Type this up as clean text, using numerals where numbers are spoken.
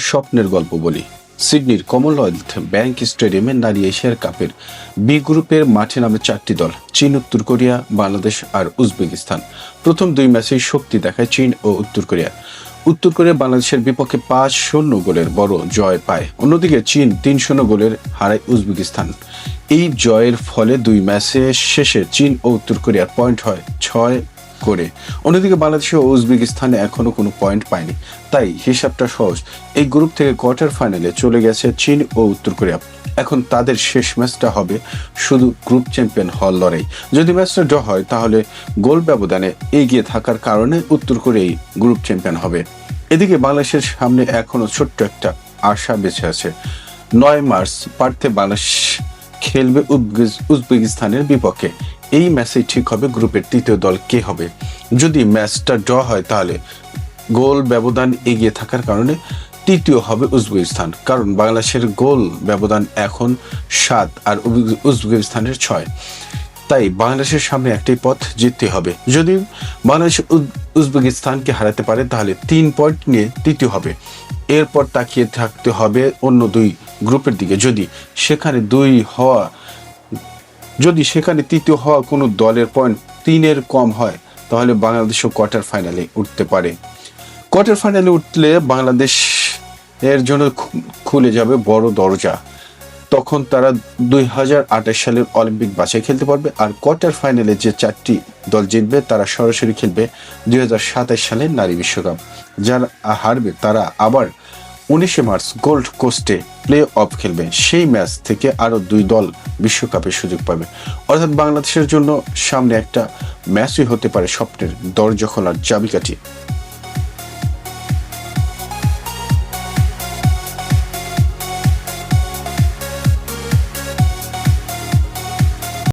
স্বপ্নের গল্প বলি। সিডনির কমনওয়েলথ ব্যাংক স্টেডিয়ামে নারী এশিয়ার কাপের বি গ্রুপের মাঠে নামে 4টি দল: চীন, উত্তর কোরিয়া, বাংলাদেশ আর উজবেকিস্তান। প্রথম দুই ম্যাচেই শক্তি দেখায় চীন ও উত্তর কোরিয়া। উত্তর কোরিয়া বাংলাদেশের বিপক্ষে 5-0 গোলের বড় জয় পায়। অন্যদিকে চীন 3-0 গোলের হারায় উজবেকিস্তান। এই জয়ের ফলে দুই ম্যাচে শেষে চীন ও উত্তর কোরিয়ার পয়েন্ট হয় 6 করে। অন্যদিকে বাংলাদেশ ও উজবেকিস্তানে এখনো কোনো পয়েন্ট পায়নি, তাই হিসাবটা সহজ। এই গ্রুপ থেকে কোয়ার্টার ফাইনালে চলে গেছে চীন ও উত্তর কোরিয়া। এখন তাদের শেষ ম্যাচটা হবে শুধু গ্রুপ চ্যাম্পিয়ন হওয়ার লড়াই। যদি ম্যাচটা ড্র হয় তাহলে গোল ব্যবধানে এগিয়ে থাকার কারণে উত্তর কোরিয়াই গ্রুপ চ্যাম্পিয়ন হবে। এদিকে বাংলাদেশের সামনে এখনো ছোট্ট একটা আশা বেঁচে আছে। 9 মার্চ পার্থে বাংলাদেশ খেলবে উজবেকিস্তানের বিপক্ষে। এই ম্যাচে ঠিক হবে গ্রুপের তৃতীয় দল কে হবে। যদি ম্যাচটা ড্র হয় তাহলে গোল ব্যবধান এগিয়ে থাকার কারণে তৃতীয় হবে উজবেকিস্তান, কারণ বাংলাদেশের গোল ব্যবধান এখন 7 আর উজবেকিস্তানের 6। তাই বাংলাদেশের সামনে একটাই পথ, জিততে হবে। যদি বাংলাদেশ উজবেকিস্তানকে হারাতে পারে তাহলে 3 পয়েন্ট নিয়ে তৃতীয় হবে। এরপর তাকিয়ে থাকতে হবে অন্য দুই গ্রুপের দিকে। যদি সেখানে তৃতীয় হওয়া কোনো দলের পয়েন্ট 3-এর কম হয় তাহলে বাংলাদেশও কোয়ার্টার ফাইনালে উঠতে পারে। কোয়ার্টার ফাইনালে উঠলে বাংলাদেশ এর জন্য খুলে যাবে বড় দরজা। তখন তারা 2028 সালের অলিম্পিক বাছাই খেলতে পারবে। আর কোয়ার্টার ফাইনালে যে 4টি দল জিতবে তারা সরাসরি খেলবে 2027 সালের নারী বিশ্বকাপ। যারা হারবে তারা আবার 19 মার্চ গোল্ড কোস্টে প্লে অফ খেলবে। সেই ম্যাচ থেকে আরও 2 দল বিশ্বকাপের সুযোগ পাবে। অর্থাৎ বাংলাদেশের জন্য সামনে একটা ম্যাচই হতে পারে স্বপ্নের দরজা খোলার চাবিকাঠি।